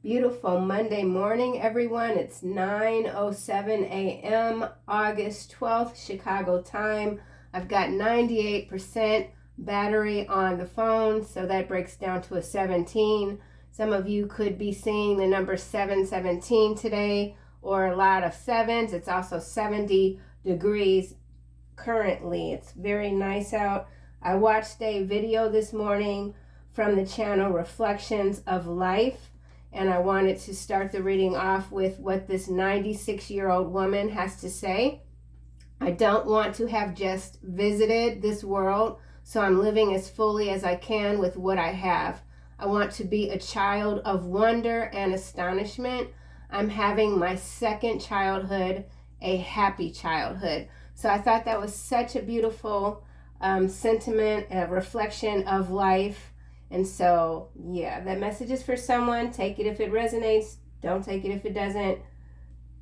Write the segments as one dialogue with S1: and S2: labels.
S1: Beautiful Monday morning, everyone. It's 9:07 a.m., August 12th, Chicago time. I've got 98% battery on the phone, so that breaks down to a 17. Some of you could be seeing the number 717 today, or a lot of sevens. It's also 70 degrees currently. It's very nice out. I watched a video this morning from the channel Reflections of Life, and I wanted to start the reading off with what this 96-year-old woman has to say. I don't want to have just visited this world, so I'm living as fully as I can with what I have. I want to be a child of wonder and astonishment. I'm having my second childhood, a happy childhood. So I thought that was such a beautiful sentiment, a reflection of life. And so, yeah, that message is for someone. Take it if it resonates. Don't take it if it doesn't.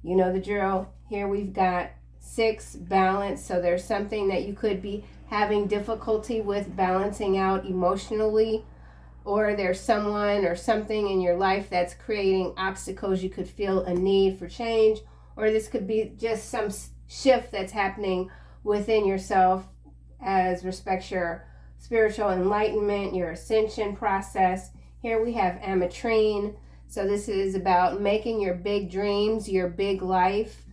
S1: You know the drill. Here we've got 6, balance. So there's something that you could be having difficulty with balancing out emotionally, or there's someone or something in your life that's creating obstacles. You could feel a need for change, or this could be just some shift that's happening within yourself as respects your spiritual enlightenment, your ascension process. Here we have ametrine. So this is about making your big dreams, your big life,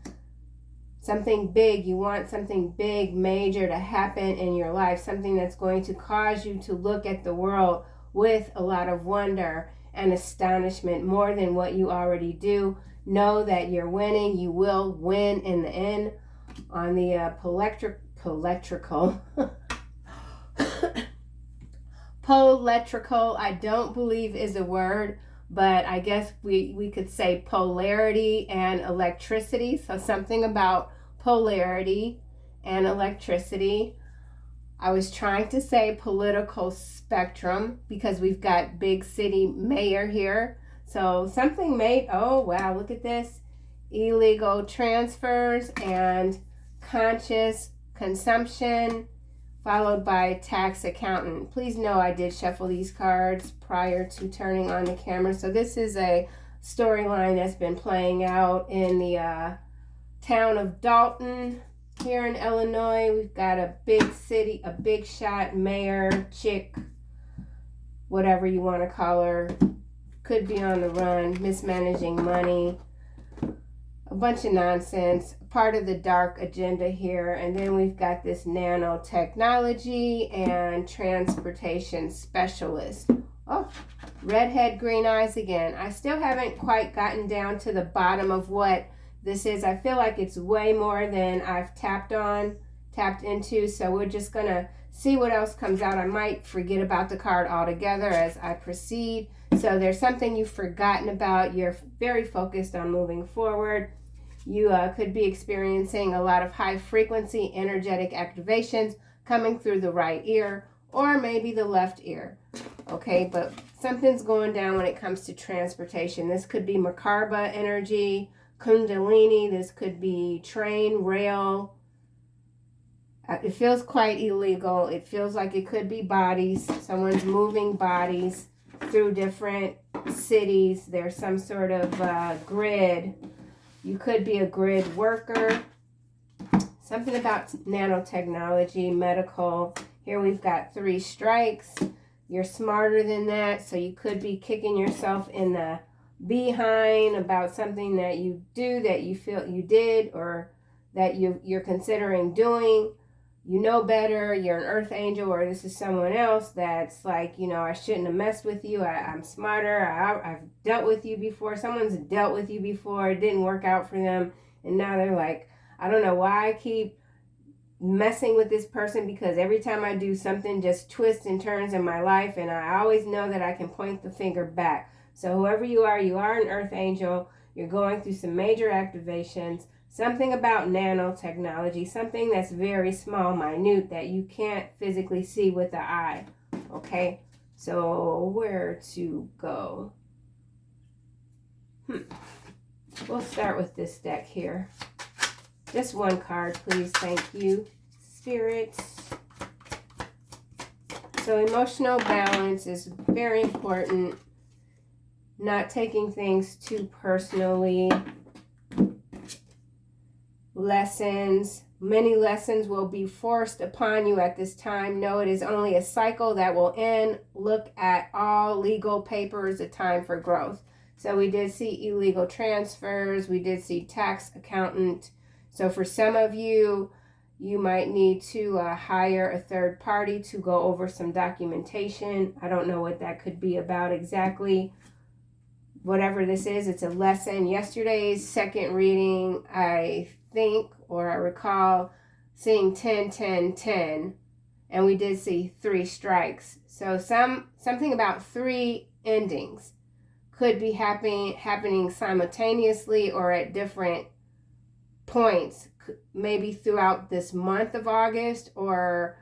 S1: something big. You want something big, major to happen in your life, something that's going to cause you to look at the world with a lot of wonder and astonishment, more than what you already do. Know that you're winning. You will win in the end. On the poletrical, I don't believe is a word, but I guess we could say polarity and electricity. So something about polarity and electricity. I was trying to say political spectrum because we've got big city mayor here. So something made, oh wow, look at this. Illegal transfers and conscious consumption, followed by tax accountant. Please know I did shuffle these cards prior to turning on the camera. So this is a storyline that's been playing out in the town of Dalton here in Illinois. We've got a big city, a big shot mayor, chick, whatever you want to call her. Could be on the run, mismanaging money, a bunch of nonsense, part of the dark agenda here. And then we've got this nanotechnology and transportation specialist. Oh, redhead, green eyes again. I still haven't quite gotten down to the bottom of what this is. I feel like it's way more than I've tapped into. So we're just going to see what else comes out. I might forget about the card altogether as I proceed. So there's something you've forgotten about. You're very focused on moving forward. You could be experiencing a lot of high frequency energetic activations coming through the right ear or maybe the left ear. Okay, but something's going down when it comes to transportation. This could be Makarba energy, Kundalini. This could be train, rail. It feels quite illegal. It feels like it could be bodies. Someone's moving bodies through different cities. There's some sort of grid. You could be a grid worker. Something about nanotechnology, medical. Here we've got 3 strikes. You're smarter than that, so you could be kicking yourself in the behind about something that you do, that you feel you did, or that you're considering doing. You know better. You're an earth angel, or this is someone else that's like, you know, I shouldn't have messed with you. I'm smarter. I've dealt with you before. Someone's dealt with you before. It didn't work out for them. And now they're like, I don't know why I keep messing with this person, because every time I do, something just twists and turns in my life. And I always know that I can point the finger back. So whoever you are an earth angel. You're going through some major activations. Something about nanotechnology, something that's very small, minute, that you can't physically see with the eye. Okay, so where to go? We'll start with this deck here. Just one card, please. Thank you, spirits. So emotional balance is very important. not taking things too personally. Lessons. Many lessons will be forced upon you at this time. No, it is only a cycle that will end. Look at all legal papers, a time for growth. So we did see illegal transfers. We did see tax accountant. So for some of you, you might need to hire a third party to go over some documentation. I don't know what that could be about exactly. Whatever this is, it's a lesson. Yesterday's second reading, I think, or I recall seeing 10, 10, 10, and we did see 3 strikes. So something about 3 endings could be happening simultaneously or at different points, maybe throughout this month of August, or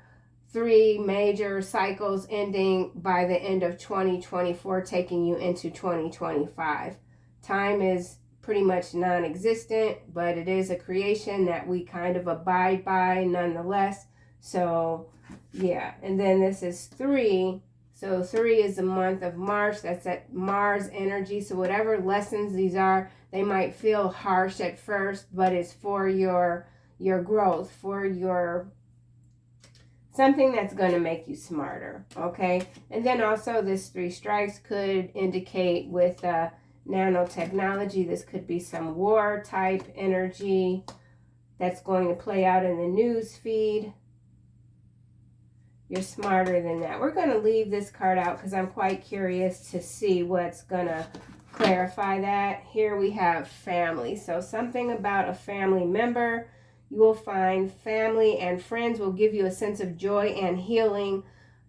S1: 3 major cycles ending by the end of 2024, taking you into 2025. Time is pretty much non-existent, but it is a creation that we kind of abide by nonetheless. So yeah, and then this is 3. So 3 is the month of March. That's at Mars energy. So whatever lessons these are, they might feel harsh at first, but it's for your growth, for your something that's going to make you smarter, okay? And then also this 3 strikes could indicate with nanotechnology, this could be some war type energy that's going to play out in the news feed. You're smarter than that. We're going to leave this card out because I'm quite curious to see what's going to clarify that. Here we have family. So something about a family member. You will find family and friends will give you a sense of joy and healing.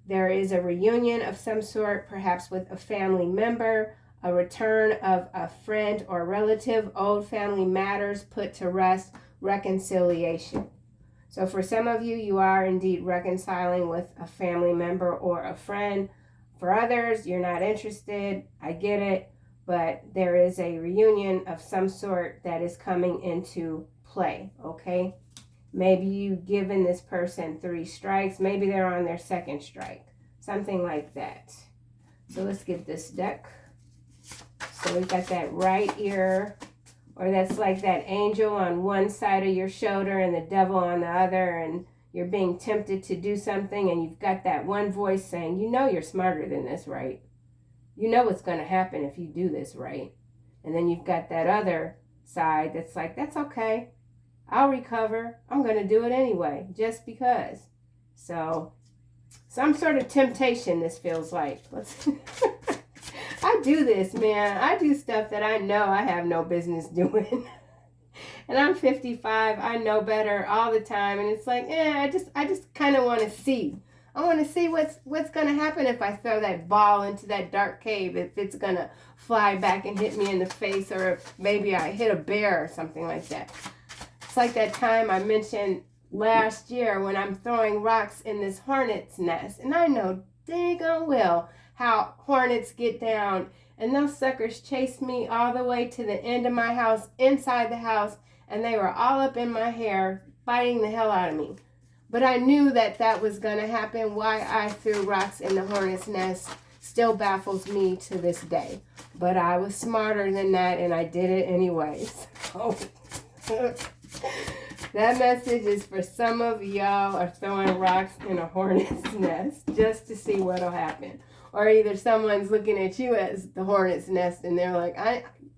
S1: There is a reunion of some sort, perhaps with a family member, a return of a friend or relative, old family matters put to rest, reconciliation. So for some of you, you are indeed reconciling with a family member or a friend. For others, you're not interested. I get it. But there is a reunion of some sort that is coming into play, okay? Maybe you've given this person 3 strikes. Maybe they're on their 2nd strike. Something like that. So let's get this deck. So we've got that right ear, or that's like that angel on one side of your shoulder and the devil on the other, and you're being tempted to do something, and you've got that one voice saying, you know you're smarter than this, right? You know what's going to happen if you do this, right? And then you've got that other side that's like, that's okay. I'll recover. I'm going to do it anyway, just because. So, some sort of temptation, this feels like. Let's I do this, man. I do stuff that I know I have no business doing. And I'm 55. I know better all the time. And it's like, I just kind of want to see. I want to see what's going to happen if I throw that ball into that dark cave, if it's going to fly back and hit me in the face, or if maybe I hit a bear or something like that. It's like that time I mentioned last year when I'm throwing rocks in this hornet's nest. And I know daggone well how hornets get down. And those suckers chased me all the way to the end of my house, inside the house, and they were all up in my hair, biting the hell out of me. But I knew that was going to happen. Why I threw rocks in the hornet's nest still baffles me to this day. But I was smarter than that, and I did it anyways. So, that message is for some of y'all are throwing rocks in a hornet's nest just to see what'll happen. Or either someone's looking at you as the hornet's nest, and they're like,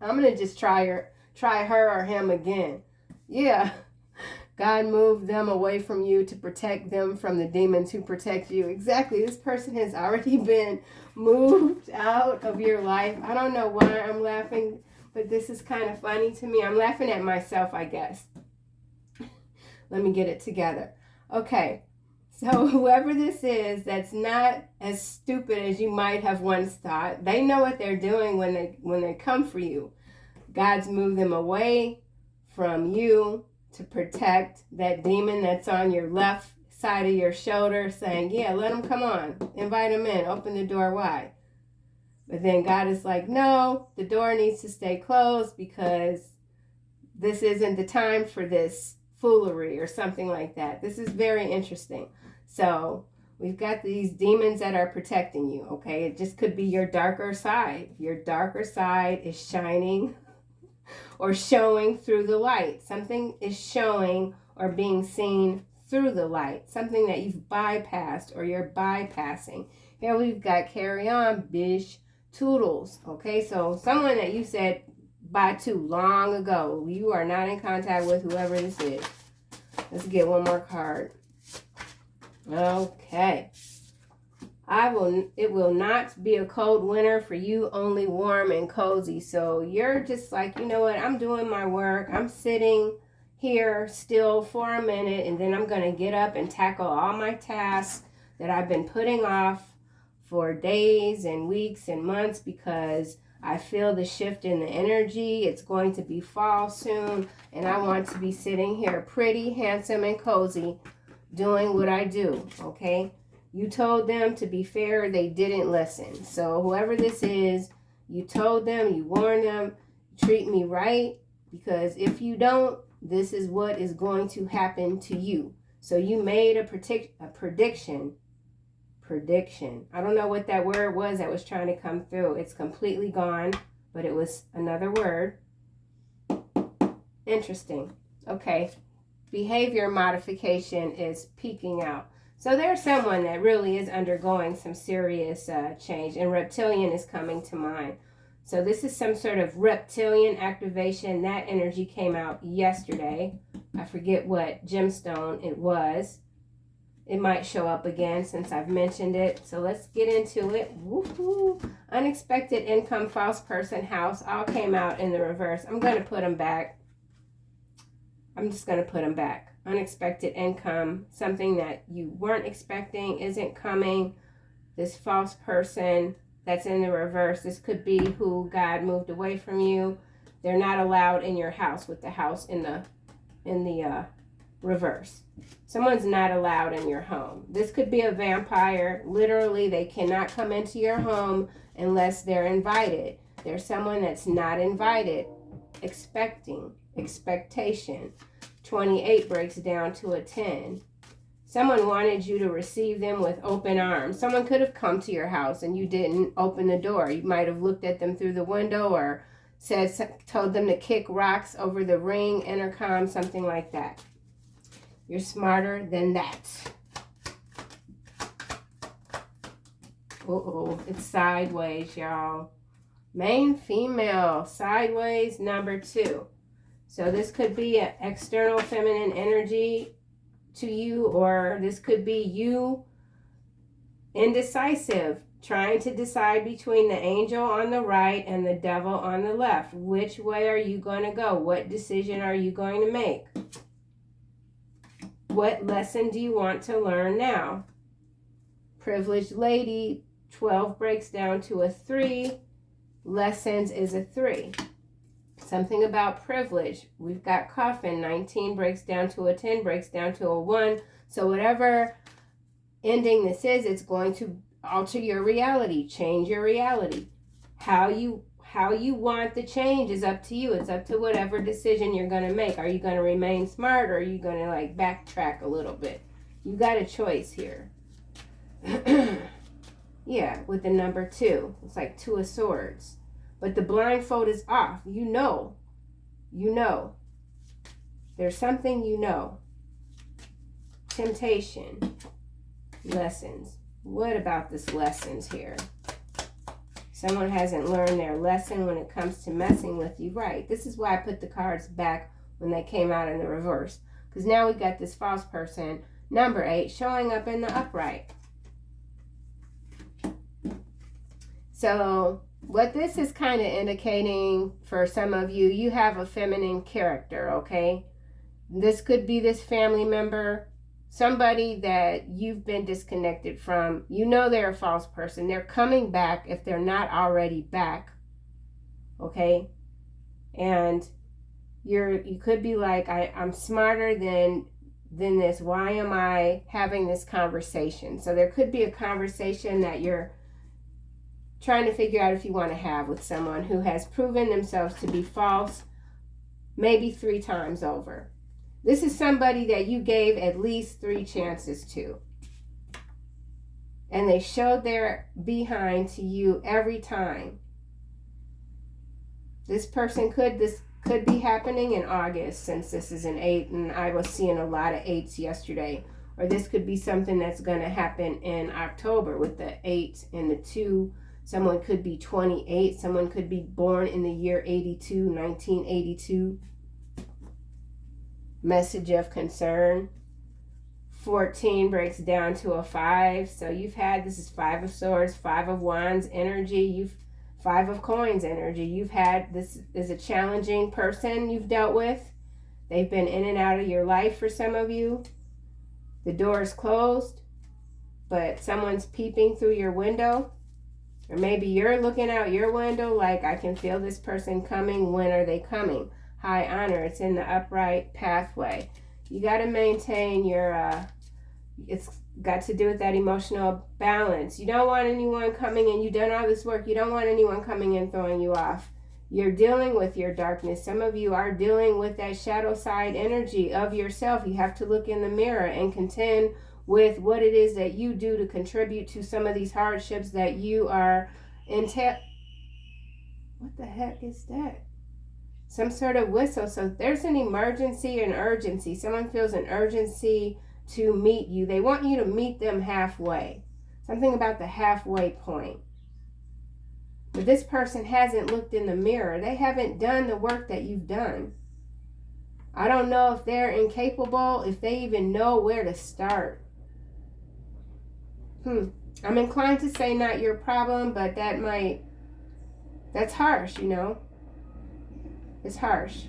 S1: I'm going to just try her or him again. Yeah. God moved them away from you to protect them from the demons who protect you. Exactly. This person has already been moved out of your life. I don't know why I'm laughing, but this is kind of funny to me. I'm laughing at myself, I guess. Let me get it together. Okay. So whoever this is that's not as stupid as you might have once thought, they know what they're doing when they come for you. God's moved them away from you to protect that demon that's on your left side of your shoulder, saying, yeah, let him come on. Invite him in. Open the door wide. But then God is like, no, the door needs to stay closed because this isn't the time for this foolery or something like that. This is very interesting. So We've got these demons that are protecting you, okay? It just could be your darker side. Your darker side is shining or showing through the light. Something is showing or being seen through the light. Something that you've bypassed or you're bypassing. Here we've got carry on, bish, toodles, okay? So someone that you said bye to long ago. You are not in contact with whoever this is. Let's get one more card. Okay. It will not be a cold winter for you, only warm and cozy. So you're just like, you know what, I'm doing my work. I'm sitting here still for a minute, and then I'm going to get up and tackle all my tasks that I've been putting off for days and weeks and months because I feel the shift in the energy. It's going to be fall soon, and I want to be sitting here pretty, handsome, and cozy doing what I do, okay? You told them to be fair, they didn't listen. So whoever this is, you told them, you warned them, treat me right, because if you don't, this is what is going to happen to you. So you made a prediction. I don't know what that word was that was trying to come through. It's completely gone, but it was another word. Interesting. Okay. Behavior modification is peaking out. So there's someone that really is undergoing some serious change, and reptilian is coming to mind. So this is some sort of reptilian activation. That energy came out yesterday. I forget what gemstone it was. It might show up again since I've mentioned it. So let's get into it. Woohoo! Unexpected income, false person, house, all came out in the reverse. I'm going to put them back. I'm just going to put them back. Unexpected income, something that you weren't expecting, isn't coming. This false person that's in the reverse, this could be who God moved away from you. They're not allowed in your house with the house in the reverse. Someone's not allowed in your home. This could be a vampire. Literally, they cannot come into your home unless they're invited. There's someone that's not invited. Expectation. 28 breaks down to a 10. Someone wanted you to receive them with open arms. Someone could have come to your house and you didn't open the door. You might have looked at them through the window or told them to kick rocks over the ring, intercom, something like that. You're smarter than that. Uh-oh, it's sideways, y'all. Main female, sideways, number 2. So this could be an external feminine energy to you, or this could be you indecisive, trying to decide between the angel on the right and the devil on the left. Which way are you going to go? What decision are you going to make? What lesson do you want to learn now? Privileged lady, 12 breaks down to a 3. Lessons is a 3. Something about privilege. We've got coffin. 19 breaks down to a 10, breaks down to a 1. So whatever ending this is, it's going to alter your reality, change your reality. How you want the change is up to you. It's up to whatever decision you're going to make. Are you going to remain smart, or are you going to like backtrack a little bit? You got a choice here. Yeah, with the number 2. It's like 2 of swords. But the blindfold is off. You know. There's something you know. Temptation. Lessons. What about this lessons here? Someone hasn't learned their lesson when it comes to messing with you. Right. This is why I put the cards back when they came out in the reverse. Because now we got this false person, number 8, showing up in the upright. So what this is kind of indicating for some of you, you have a feminine character, okay? This could be this family member, somebody that you've been disconnected from. You know they're a false person. They're coming back if they're not already back, okay? And you could be like, I'm smarter than this. Why am I having this conversation? So there could be a conversation that you're trying to figure out if you want to have with someone who has proven themselves to be false maybe 3 times over. This is somebody that you gave at least 3 chances to. and they showed their behind to you every time. This could be happening in August, since this is an 8, and I was seeing a lot of 8s yesterday. Or this could be something that's going to happen in October with the 8 and the 2. Someone could be 28. Someone could be born in the year 82, 1982. Message of concern. 14 breaks down to a 5. So you've had, this is 5 of Swords, 5 of Wands energy. 5 of Coins energy. You've had, this is a challenging person you've dealt with. They've been in and out of your life for some of you. The door is closed, but someone's peeping through your window. Or maybe you're looking out your window like, I can feel this person coming. When are they coming? High honor. It's in the upright pathway. You got to maintain your, it's got to do with that emotional balance. You don't want anyone coming in. You've done all this work. You don't want anyone coming in throwing you off. You're dealing with your darkness. Some of you are dealing with that shadow side energy of yourself. You have to look in the mirror and contend with what it is that you do to contribute to some of these hardships that you are what the heck is that? Some sort of whistle. So there's an emergency and urgency. Someone feels an urgency to meet you. They want you to meet them halfway. Something about the halfway point. But this person hasn't looked in the mirror. They haven't done the work that you've done. I don't know if they're incapable, if they even know where to start. I'm inclined to say not your problem, but that's harsh, you know. It's harsh.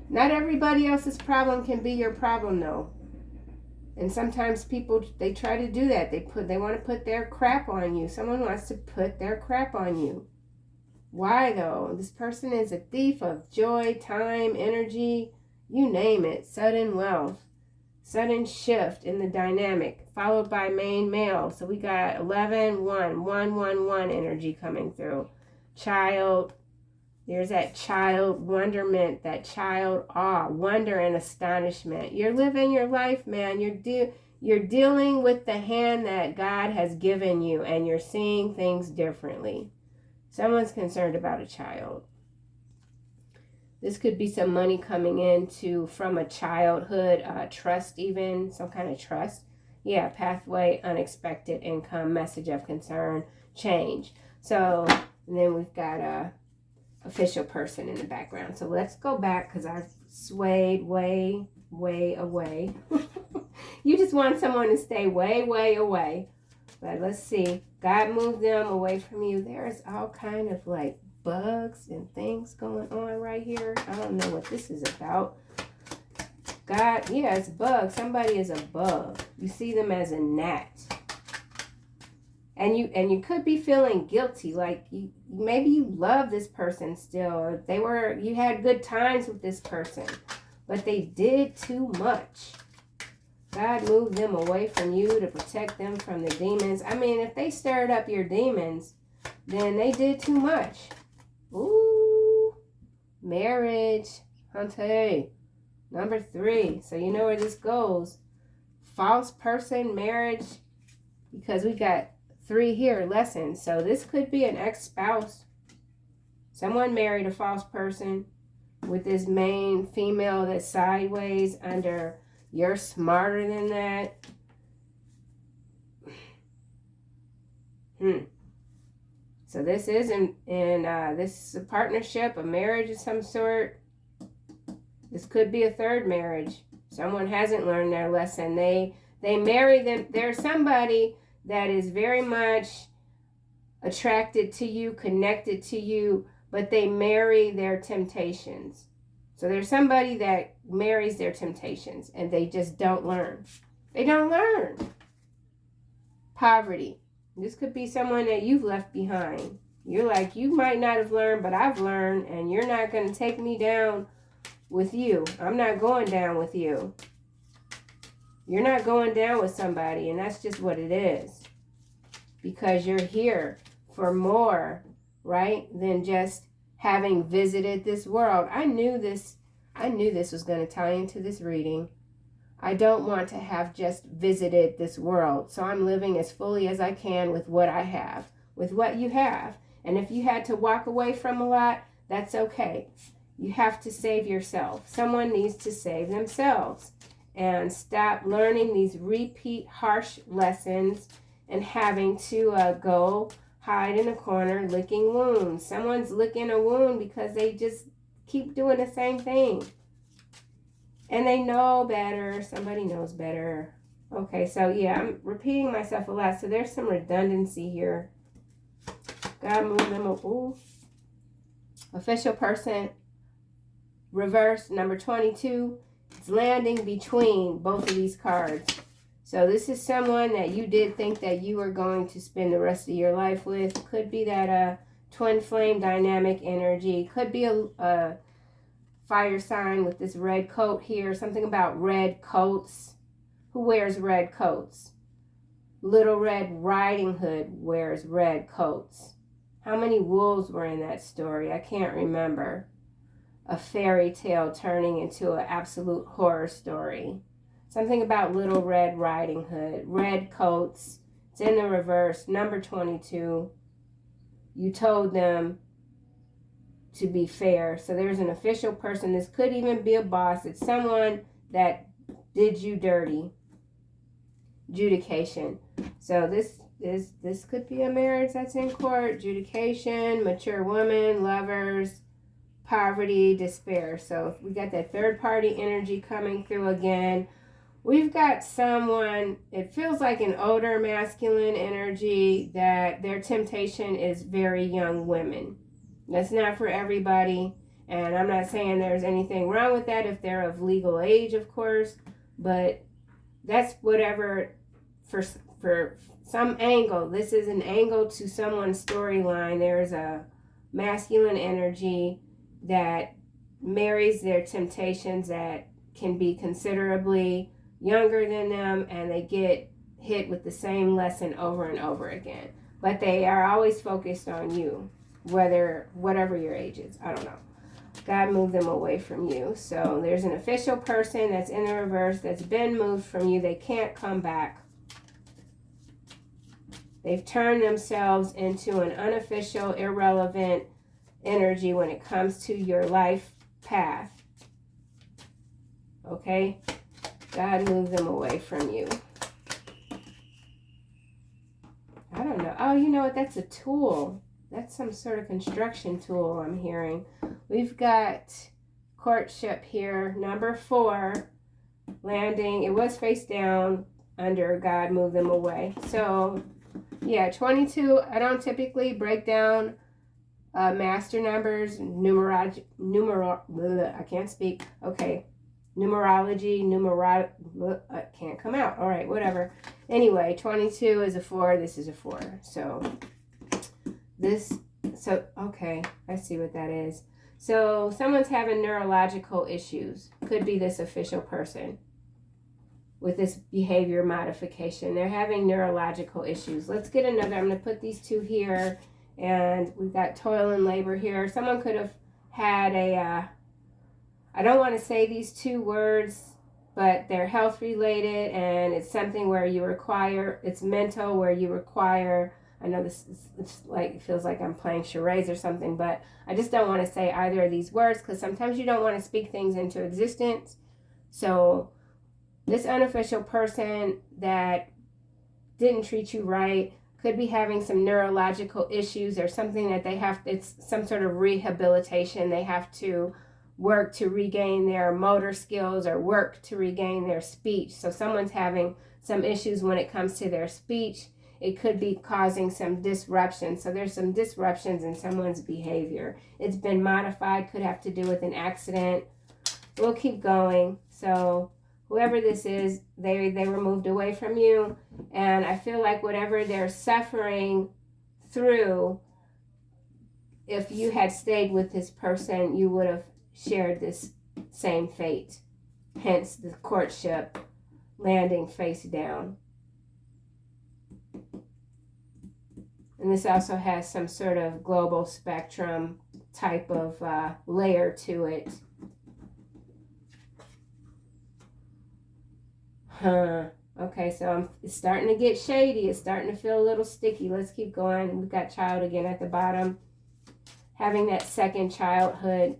S1: Not everybody else's problem can be your problem, though. And sometimes people, they try to do that. They want to put their crap on you. Someone wants to put their crap on you. Why, though? This person is a thief of joy, time, energy, you name it. Sudden wealth, sudden shift in the dynamic, followed by main male. So we got 11, 1, 1, 1, 1 energy coming through. Child. There's that child wonderment, that child awe, wonder and astonishment. You're living your life, man. You're dealing with the hand that God has given you, and you're seeing things differently. Someone's concerned about a child. This could be some money coming in from a childhood trust, even some kind of trust. Yeah, pathway, unexpected income, message of concern, change. So, and then we've got a official person in the background. So let's go back, because I've swayed way away. You just want someone to stay way away. But let's see. God moved them away from you. There's all kind of like bugs and things going on right here. I don't know what this is about. God, yeah, it's bugs. Somebody is a bug. You see them as a gnat. And you could be feeling guilty, like maybe you love this person still. You had good times with this person, but they did too much. God moved them away from you to protect them from the demons. I mean, if they stirred up your demons, then they did too much. Ooh, marriage, hunty, number 3. So you know where this goes. False person, marriage, because we got 3 here, lessons. So this could be an ex-spouse. Someone married a false person with this main female that's sideways under, you're smarter than that. So this is this is a partnership, a marriage of some sort. This could be a 3rd marriage. Someone hasn't learned their lesson. They marry them. There's somebody that is very much attracted to you, connected to you, but they marry their temptations. So there's somebody that marries their temptations, and they just don't learn. They don't learn. Poverty. This could be someone that you've left behind. You're like, you might not have learned, but I've learned, and you're not going to take me down with you. I'm not going down with you. You're not going down with somebody, and that's just what it is. Because you're here for more, right, than just having visited this world. I knew this was going to tie into this reading. I don't want to have just visited this world. So I'm living as fully as I can with what I have, with what you have. And if you had to walk away from a lot, that's okay. You have to save yourself. Someone needs to save themselves and stop learning these repeat harsh lessons and having to go hide in a corner licking wounds. Someone's licking a wound because they just keep doing the same thing. And they know better. Somebody knows better. Okay, so yeah, I'm repeating myself a lot. So there's some redundancy here. God move them. Ooh. Official person. Reverse, number 22. It's landing between both of these cards. So this is someone that you did think that you were going to spend the rest of your life with. Could be that twin flame dynamic energy. Could be a fire sign with this red coat here. Something about red coats. Who wears red coats? Little Red Riding Hood wears red coats. How many wolves were in that story? I can't remember. A fairy tale turning into an absolute horror story. Something about Little Red Riding Hood. Red coats. It's in the reverse. Number 22. You told them to be fair. So there's an official person. This could even be a boss. It's someone that did you dirty. Adjudication. So this could be a marriage that's in court. Adjudication, mature woman, lovers, poverty, despair. So we got that third party energy coming through again. We've got someone, it feels like an older masculine energy, that their temptation is very young women. That's not for everybody, and I'm not saying there's anything wrong with that if they're of legal age, of course, but that's whatever, for some angle. This is an angle to someone's storyline. There's a masculine energy that marries their temptations that can be considerably younger than them, and they get hit with the same lesson over and over again. But they are always focused on you. Whatever your age is, I don't know. God moved them away from you. So there's an official person that's in the reverse that's been moved from you. They can't come back. They've turned themselves into an unofficial, irrelevant energy when it comes to your life path. Okay? God moved them away from you. I don't know. Oh, you know what? That's a tool. That's some sort of construction tool I'm hearing. We've got courtship here. Number 4, landing. It was face down under God moved them away. So, yeah, 22. I don't typically break down master numbers, I can't speak. Okay. Numerology, I can't come out. All right, whatever. Anyway, 22 is a 4. This is a 4. So okay, I see what that is. So someone's having neurological issues. Could be this official person with this behavior modification. They're having neurological issues. Let's get another. I'm going to put these 2 here, and we've got toil and labor here. Someone could have had I don't want to say these 2 words, but they're health related, and it's something where you require, it's mental, where you require, I know this is, it's like, it feels like I'm playing charades or something, but I just don't want to say either of these words because sometimes you don't want to speak things into existence. So this unofficial person that didn't treat you right could be having some neurological issues or something that they have, it's some sort of rehabilitation. They have to work to regain their motor skills or work to regain their speech. So someone's having some issues when it comes to their speech. It could be causing some disruption. So there's some disruptions in someone's behavior. It's been modified, could have to do with an accident. We'll keep going. So whoever this is, they were moved away from you. And I feel like whatever they're suffering through, if you had stayed with this person, you would have shared this same fate. Hence the courtship, landing face down. And this also has some sort of global spectrum type of layer to it. Okay, so it's starting to get shady. It's starting to feel a little sticky. Let's keep going. We've got child again at the bottom. Having that second childhood,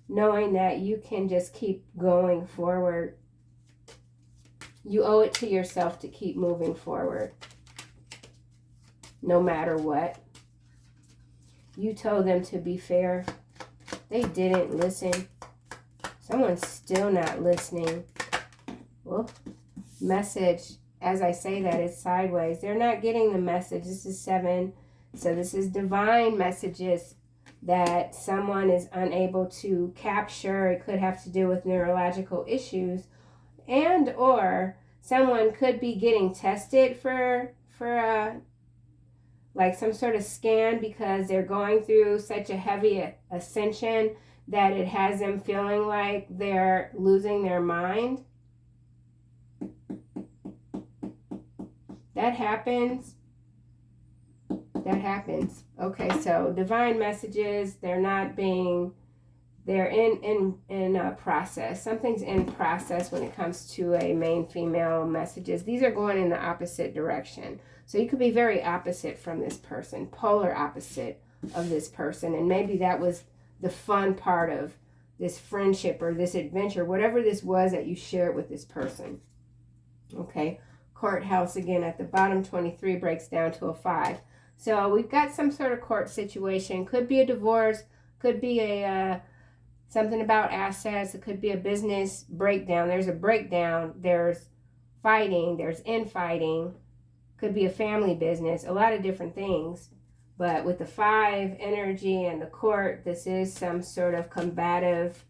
S1: knowing that you can just keep going forward. You owe it to yourself to keep moving forward, no matter what. You told them to be fair. They didn't listen. Someone's still not listening. Well, message, as I say that, is sideways. They're not getting the message. This is 7. So this is divine messages that someone is unable to capture. It could have to do with neurological issues, and or someone could be getting tested for like some sort of scan, because they're going through such a heavy ascension that it has them feeling like they're losing their mind. That happens. That happens. Okay, so divine messages, they're in process. Something's in process when it comes to a male female messages. These are going in the opposite direction. So you could be very opposite from this person, polar opposite of this person. And maybe that was the fun part of this friendship or this adventure, whatever this was that you shared with this person. Okay, courthouse again at the bottom, 23 breaks down to a 5. So we've got some sort of court situation. Could be a divorce, could be a something about assets. It could be a business breakdown. There's a breakdown. There's fighting. There's infighting. Could be a family business. A lot of different things. But with the 5 energy and the court, this is some sort of combative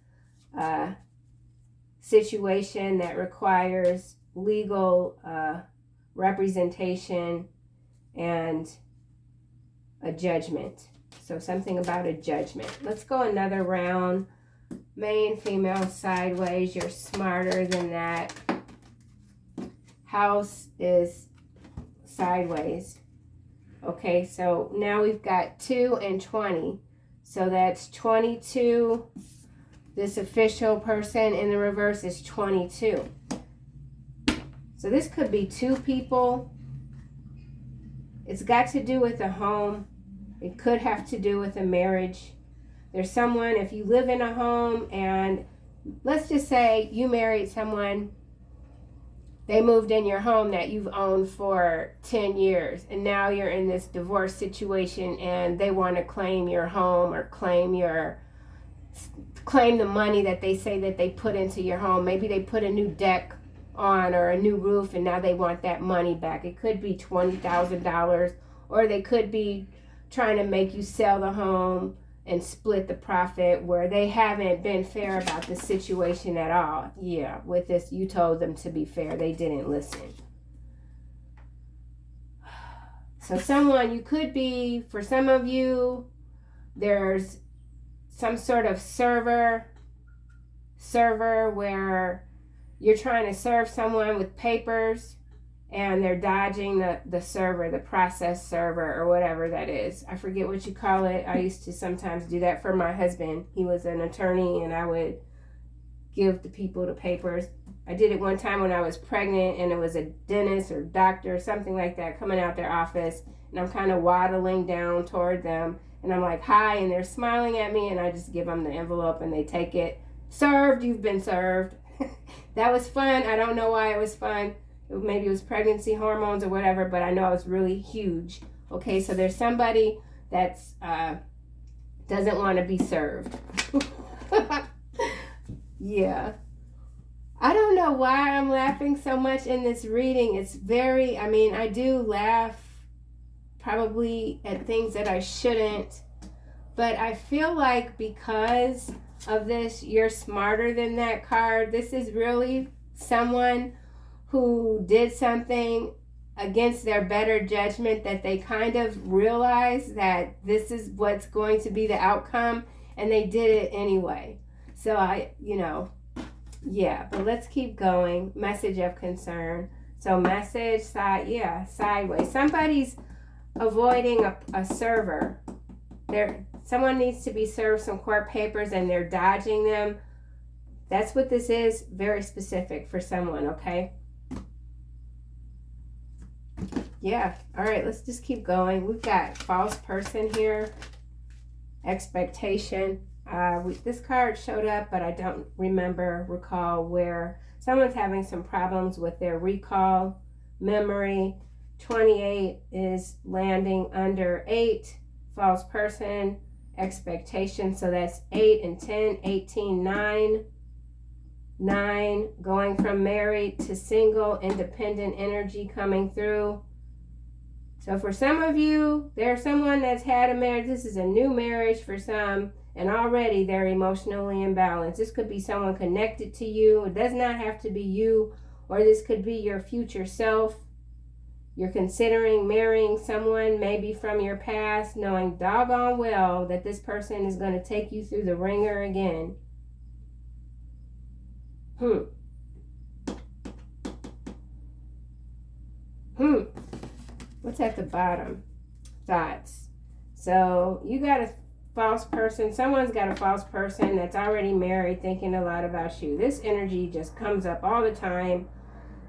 S1: situation that requires legal representation and a judgment. So something about a judgment. Let's go another round. Male, female, sideways. You're smarter than that. House is sideways. Okay, so now we've got 2 and 20. So that's 22. This official person in the reverse is 22. So this could be 2 people. It's got to do with a home. It could have to do with a marriage. There's someone, if you live in a home and let's just say you married someone, they moved in your home that you've owned for 10 years, and now you're in this divorce situation and they want to claim your home or claim the money that they say that they put into your home. Maybe they put a new deck on or a new roof and now they want that money back. It could be $20,000, or they could be trying to make you sell the home and split the profit, where they haven't been fair about the situation at all. Yeah, with this, you told them to be fair. They didn't listen. So someone, you could be, for some of you, there's some sort of server where you're trying to serve someone with papers and they're dodging the server, the process server, or whatever that is. I forget what you call it. I used to sometimes do that for my husband. He was an attorney and I would give the people the papers. I did it one time when I was pregnant, and it was a dentist or doctor or something like that coming out their office, and I'm kind of waddling down toward them and I'm like, hi, and they're smiling at me, and I just give them the envelope and they take it. Served, you've been served. That was fun. I don't know why it was fun. Maybe it was pregnancy hormones or whatever, but I know it was really huge. Okay, so there's somebody that's doesn't want to be served. Yeah. I don't know why I'm laughing so much in this reading. It's very, I do laugh probably at things that I shouldn't, but I feel like because of this, you're smarter than that card. This is really someone who did something against their better judgment, that they kind of realized that this is what's going to be the outcome, and they did it anyway. So yeah, but let's keep going. Message of concern. So message sideways. Somebody's avoiding a server. Someone needs to be served some court papers and they're dodging them. That's what this is. Very specific for someone, okay? Yeah. All right, let's just keep going. We've got false person here, expectation. This card showed up, but I don't recall where. Someone's having some problems with their recall, memory. 28 is landing under 8, false person, expectation. So that's 8 and 10, 18, 9. 9, going from married to single, independent energy coming through. So for some of you, there's someone that's had a marriage. This is a new marriage for some, and already they're emotionally imbalanced. This could be someone connected to you. It does not have to be you, or this could be your future self. You're considering marrying someone maybe from your past, knowing doggone well that this person is going to take you through the ringer again. What's at the bottom? Thoughts. So you got a false person. Someone's got a false person that's already married thinking a lot about you. This energy just comes up all the time.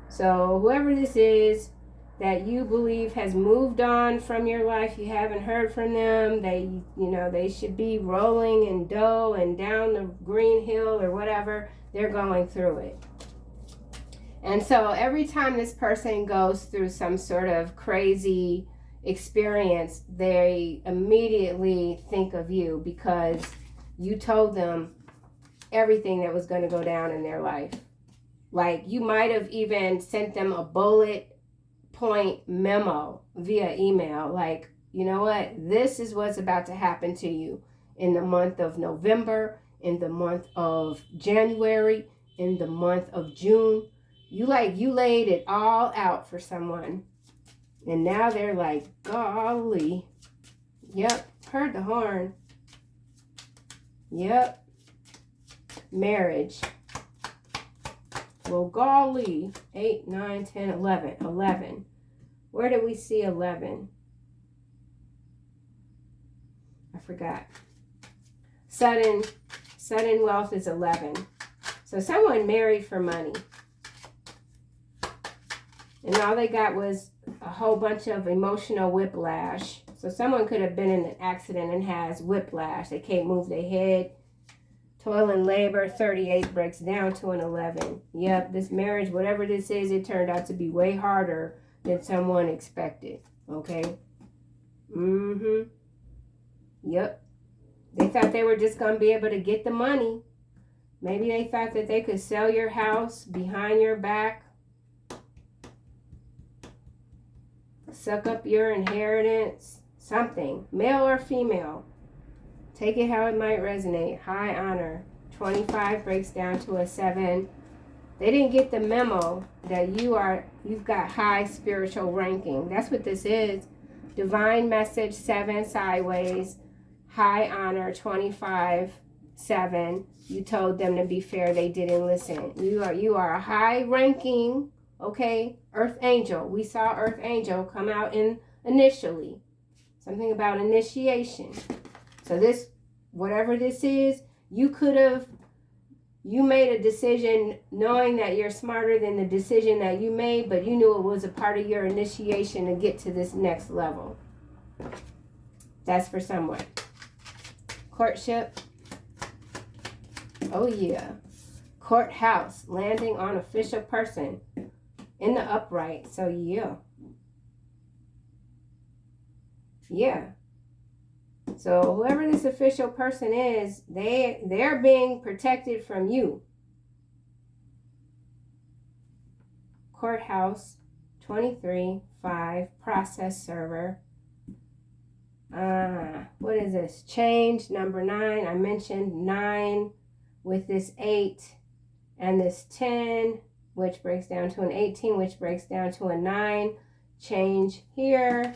S1: So whoever this is that you believe has moved on from your life, you haven't heard from them, they should be rolling in dough and down the green hill or whatever, they're going through it. And so every time this person goes through some sort of crazy experience, they immediately think of you because you told them everything that was going to go down in their life. Like you might have even sent them a bullet point memo via email. Like, you know what? This is what's about to happen to you in the month of November, in the month of January, in the month of June. You laid it all out for someone. And now they're like, golly. Yep, heard the horn. Yep. Marriage. Well, golly. 8, 9, 10, 11. 11. Where did we see 11? I forgot. Sudden wealth is 11. So someone married for money. And all they got was a whole bunch of emotional whiplash. So someone could have been in an accident and has whiplash. They can't move their head. Toil and labor, 38 breaks down to an 11. Yep, this marriage, whatever this is, it turned out to be way harder than someone expected. Okay? Yep. They thought they were just going to be able to get the money. Maybe they thought that they could sell your house behind your back. Suck up your inheritance, something, male or female. Take it how it might resonate. High honor. 25 breaks down to a 7. They didn't get the memo that you've got high spiritual ranking. That's what this is. Divine message, 7 sideways. High honor, 25, 7. You told them to be fair. They didn't listen. You are a high ranking. Okay, Earth Angel. We saw Earth Angel come out initially. Something about initiation. So this, whatever this is, you made a decision knowing that you're smarter than the decision that you made, but you knew it was a part of your initiation to get to this next level. That's for someone. Courtship. Oh yeah. Courthouse. Landing on official person. In the upright. So yeah. Yeah. So whoever this official person is, they're being protected from you. Courthouse. 23, 5. Process server. What is this? Change. Number 9. I mentioned 9 with this 8 and this 10. Which breaks down to an 18, which breaks down to a 9. Change here.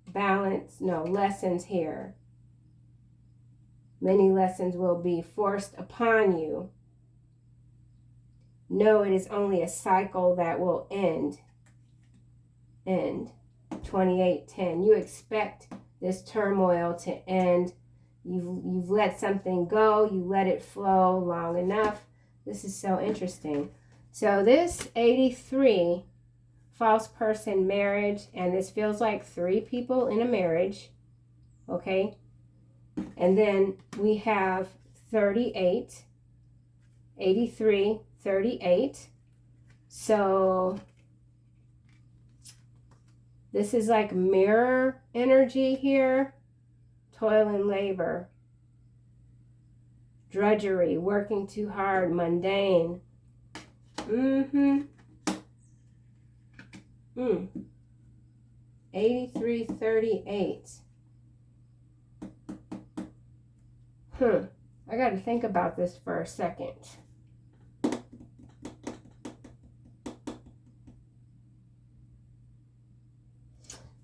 S1: Balance, lessons here. Many lessons will be forced upon you. No, it is only a cycle that will end. 28:10. You expect this turmoil to end. You've let something go. You let it flow long enough. This is so interesting. So this 83 false person, marriage, and this feels like 3 people in a marriage, okay? And then we have 38, 83, 38. So this is like mirror energy here. Toil and labor, drudgery, working too hard, mundane. 83, 38. I got to think about this for a second.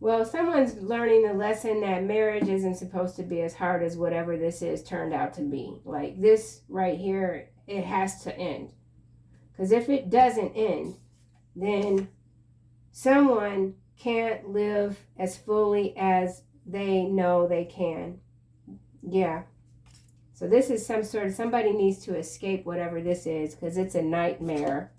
S1: Well, someone's learning the lesson that marriage isn't supposed to be as hard as whatever this is turned out to be. Like this right here, it has to end. Because if it doesn't end, then someone can't live as fully as they know they can. Yeah. So this is somebody needs to escape whatever this is, because it's a nightmare.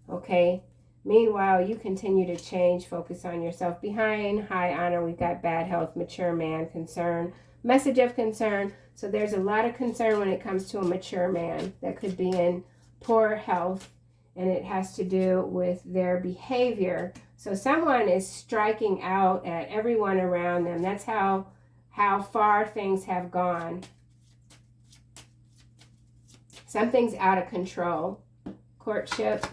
S1: Okay. Meanwhile, you continue to change, focus on yourself. Behind high honor, we've got bad health, mature man, concern, message of concern. So there's a lot of concern when it comes to a mature man that could be in poor health, and it has to do with their behavior. So someone is striking out at everyone around them. That's how far things have gone. Something's out of control. Courtship,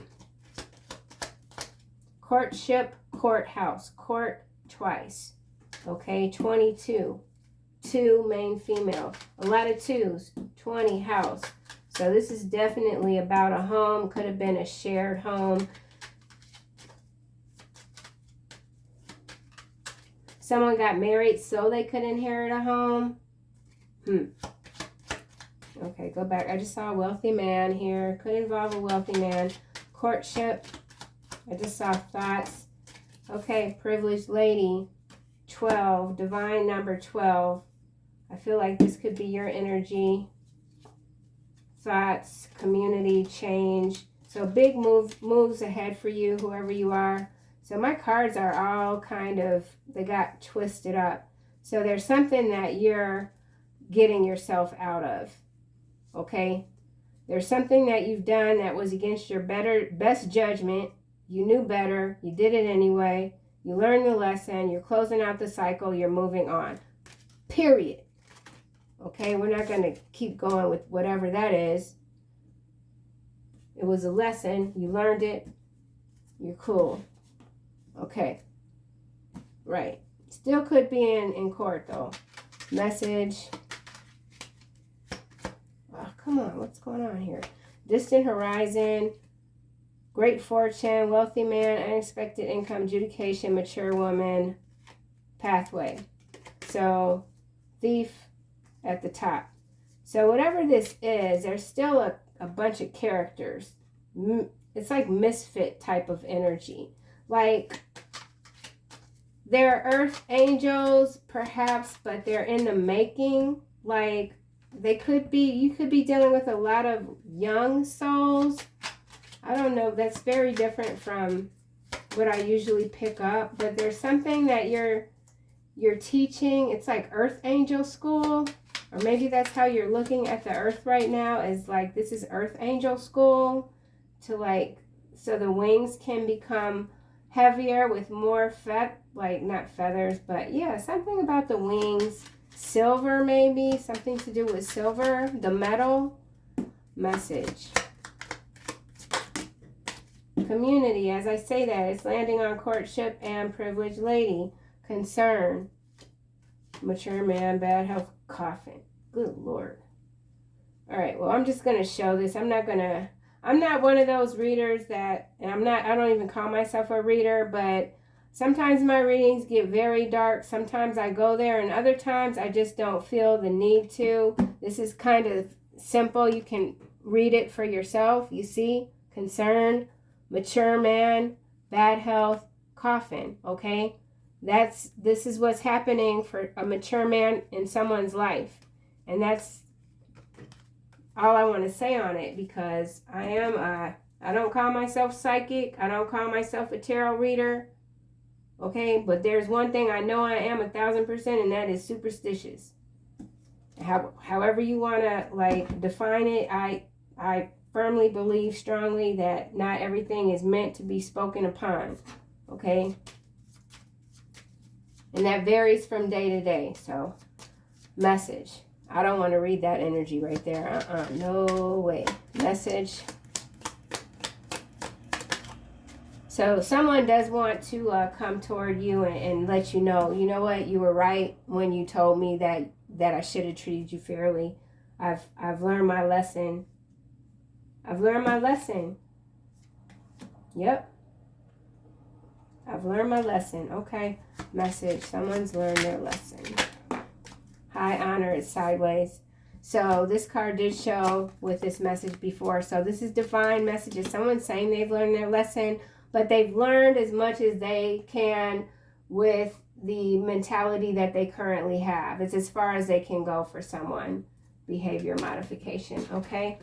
S1: courthouse, court twice. Okay, 22. 2, main, female. A lot of 2s. 20, house. So this is definitely about a home. Could have been a shared home. Someone got married so they could inherit a home. Okay, go back. I just saw a wealthy man here. Could involve a wealthy man. Courtship. I just saw thoughts. Okay, privileged lady. 12. Divine number 12. I feel like this could be your energy. Thoughts, community, change. So big moves ahead for you, whoever you are. So my cards are all kind of, they got twisted up. So there's something that you're getting yourself out of. Okay? There's something that you've done that was against your best judgment. You knew better. You did it anyway. You learned the lesson. You're closing out the cycle. You're moving on. Period. Okay? We're not going to keep going with whatever that is. It was a lesson. You learned it. You're cool. Okay. Right. Still could be in court, though. Message. Oh, come on. What's going on here? Distant horizon. Great fortune. Wealthy man. Unexpected income. Adjudication. Mature woman. Pathway. So, thief at the top. So, whatever this is, there's still a bunch of characters. It's like misfit type of energy. Like, they're earth angels, perhaps, but they're in the making. Like, you could be dealing with a lot of young souls. I don't know. That's very different from what I usually pick up. But there's something that you're teaching. It's like earth angel school. Or maybe that's how you're looking at the earth right now, is like, this is earth angel school. To like, so the wings can become heavier with more like not feathers, but yeah, something about the wings. Silver, maybe something to do with silver, the metal. Message. Community, as I say that, it's landing on courtship and privileged lady. Concern. Mature man, bad health, coffin. Good Lord. All right, well, I'm just going to show this. I'm not one of those readers that, and I don't even call myself a reader, but sometimes my readings get very dark. Sometimes I go there, and other times I just don't feel the need to. This is kind of simple. You can read it for yourself. You see? Concern, mature man, bad health, coffin, okay? This is what's happening for a mature man in someone's life. And that's all I want to say on it, because I am I don't call myself psychic. I don't call myself a tarot reader. Okay, but there's one thing I know I am 1,000%, and that is superstitious. However you want to like define it, I firmly believe strongly that not everything is meant to be spoken upon. Okay, and that varies from day to day. So, message. I don't want to read that energy right there. No way. Message. So someone does want to come toward you and let you know what, you were right when you told me that I should have treated you fairly. I've learned my lesson. I've learned my lesson. Yep. I've learned my lesson. Okay. Message. Someone's learned their lesson. High honor is sideways. So this card did show with this message before. So this is divine messages. Someone's saying they've learned their lesson, but they've learned as much as they can with the mentality that they currently have. It's as far as they can go for someone. Behavior modification. Okay.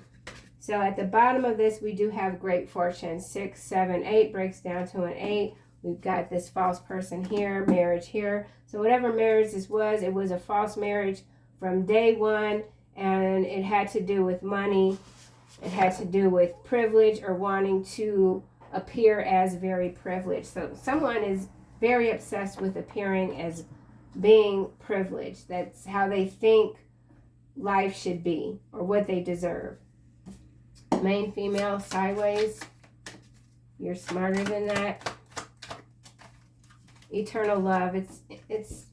S1: So at the bottom of this, we do have great fortune. 6, 7, 8 breaks down to an 8. We've got this false person here, marriage here. So whatever marriage this was, it was a false marriage from day one, and it had to do with money. It had to do with privilege or wanting to appear as very privileged. So someone is very obsessed with appearing as being privileged. That's how they think life should be or what they deserve. Main female, sideways. You're smarter than that. Eternal love. It's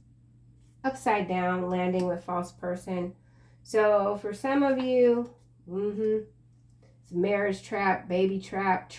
S1: upside down, landing with false person. So for some of you, it's marriage trap, baby trap.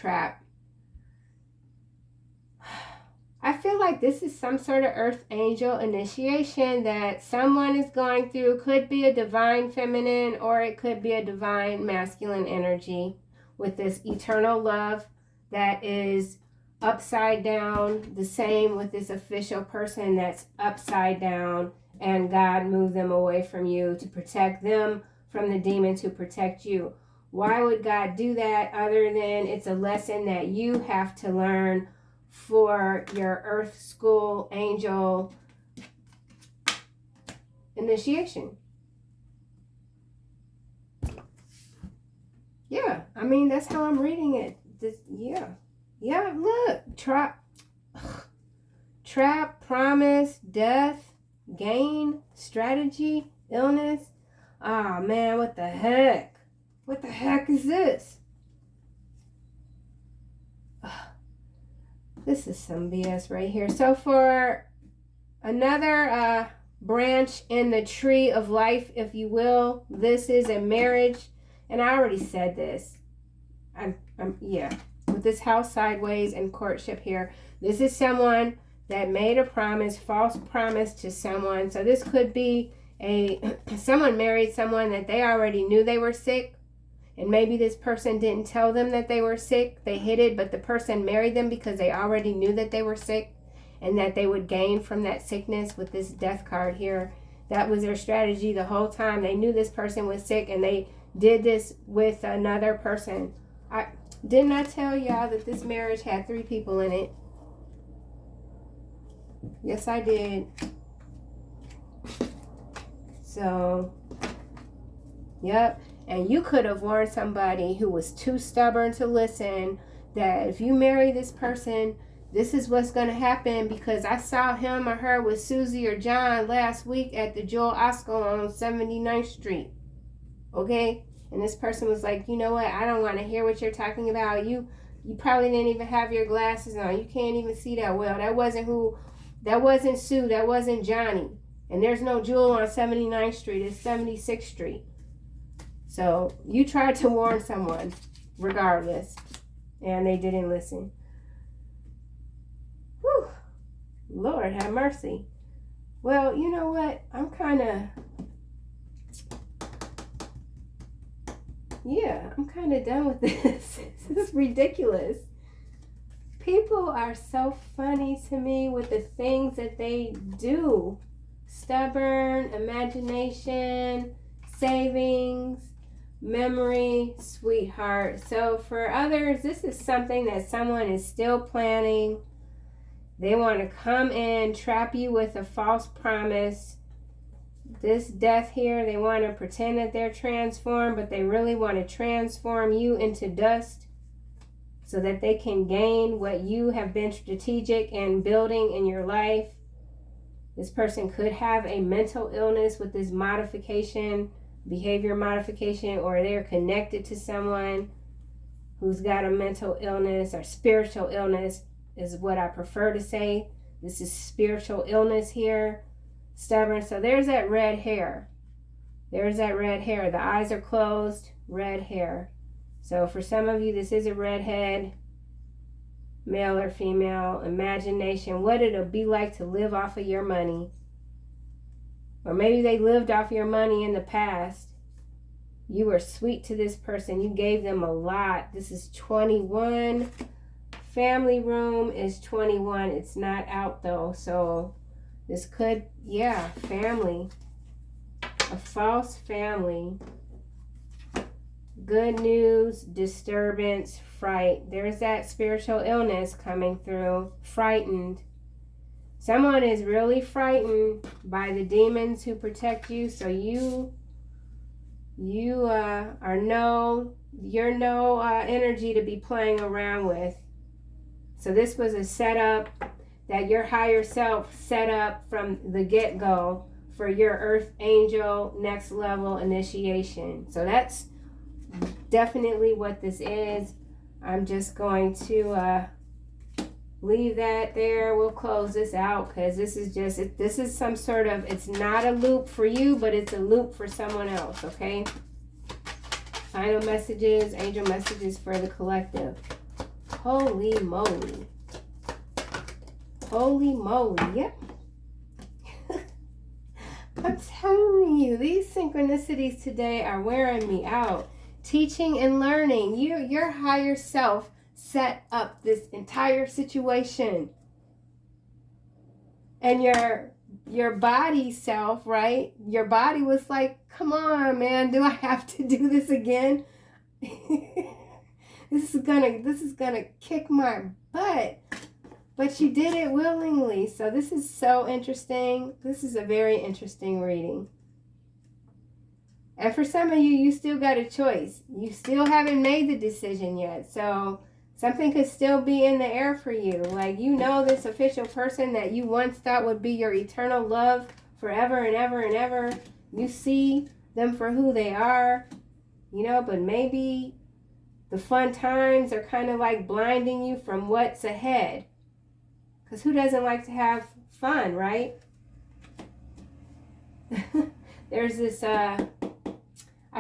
S1: I feel like this is some sort of earth angel initiation that someone is going through. Could be a divine feminine or it could be a divine masculine energy with this eternal love that is upside down. The same with this official person that's upside down, and God moved them away from you to protect them from the demon, to protect you. Why would God do that other than it's a lesson that you have to learn for your earth school angel initiation? Yeah, I mean, that's how I'm reading it. Yeah, look. Trap, promise, death, gain, strategy, illness. Ah, man, what the heck? What the heck is this? This is some BS right here. So for another branch in the tree of life, if you will, this is a marriage. And I already said this. Yeah. With this house sideways and courtship here, this is someone that made a promise, false promise to someone. So this could be someone married someone that they already knew they were sick. And maybe this person didn't tell them that they were sick. They hid it, but the person married them because they already knew that they were sick and that they would gain from that sickness with this death card here. That was their strategy the whole time. They knew this person was sick and they did this with another person. Didn't I tell y'all that this marriage had 3 people in it? Yes, I did. So, yep. And you could have warned somebody who was too stubborn to listen that if you marry this person, this is what's going to happen, because I saw him or her with Susie or John last week at the Joel Osco on 79th Street. Okay? And this person was like, you know what? I don't want to hear what you're talking about. You probably didn't even have your glasses on. You can't even see that well. That wasn't Sue. That wasn't Johnny. And there's no Jewel on 79th Street. It's 76th Street. So you tried to warn someone regardless, and they didn't listen. Whew. Lord have mercy. Well, you know what? I'm kind of done with this. This is ridiculous. People are so funny to me with the things that they do. Stubborn, imagination, savings, Memory, sweetheart. So for others, this is something that someone is still planning. They want to come in, trap you with a false promise. This death here, they want to pretend that they're transformed, but they really want to transform you into dust so that they can gain what you have been strategic in building in your life. This person could have a mental illness with this modification, behavior modification, or they're connected to someone who's got a mental illness or spiritual illness is what I prefer to say. This is spiritual illness here. Stubborn. So there's that red hair. There's that red hair. The eyes are closed. Red hair. So for some of you, this is a redhead. Male or female. Imagination. What it'll be like to live off of your money. Or maybe they lived off your money in the past. You were sweet to this person. You gave them a lot. This is 21. Family room is 21. It's not out though. So this could, yeah, family. A false family. Good news, disturbance, fright. There's that spiritual illness coming through. Frightened. Someone is really frightened by the demons who protect you. So you're no energy to be playing around with. So this was a setup that your higher self set up from the get-go for your earth angel next level initiation. So that's definitely what this is. I'm just going to leave that there. We'll close this out because this is some sort of, it's not a loop for you, but it's a loop for someone else, okay? Final messages, angel messages for the collective. Holy moly. Holy moly, yep. I'm telling you, these synchronicities today are wearing me out. Teaching and learning. Your higher self set up this entire situation. And your body self, right? Your body was like, come on, man, do I have to do this again? This is gonna kick my butt. But you did it willingly. So this is so interesting. This is a very interesting reading. And for some of you, you still got a choice. You still haven't made the decision yet. So something could still be in the air for you. Like, you know, this official person that you once thought would be your eternal love forever and ever and ever. You see them for who they are, you know, but maybe the fun times are kind of like blinding you from what's ahead. Because who doesn't like to have fun, right? There's this, I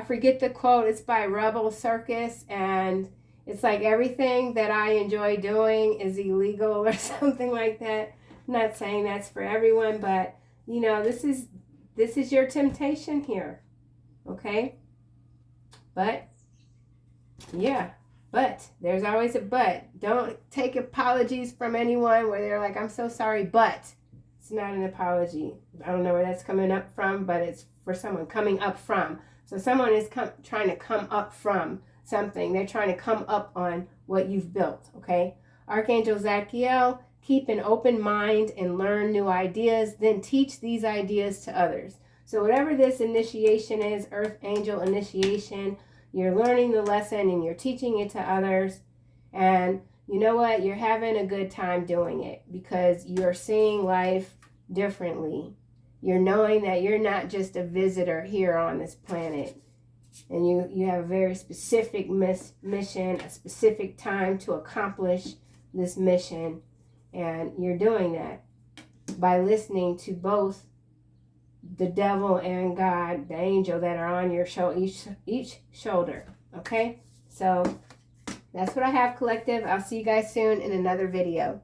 S1: forget the quote, it's by Rebel Circus, and it's like everything that I enjoy doing is illegal or something like that. I'm not saying that's for everyone, but, you know, this is your temptation here, okay? But, yeah. But there's always a but. Don't take apologies from anyone where they're like, I'm so sorry, but it's not an apology. I don't know where that's coming up from, but it's for someone coming up from. So someone is trying to come up from something. They're trying to come up on what you've built, okay? Archangel Zadkiel, keep an open mind and learn new ideas, then teach these ideas to others. So whatever this initiation is, Earth Angel initiation, you're learning the lesson and you're teaching it to others. And you know what? You're having a good time doing it because you're seeing life differently. You're knowing that you're not just a visitor here on this planet. And you have a very specific mission, a specific time to accomplish this mission. And you're doing that by listening to both the devil and God, the angel that are on your each shoulder. Okay? So that's what I have, collective. I'll see you guys soon in another video.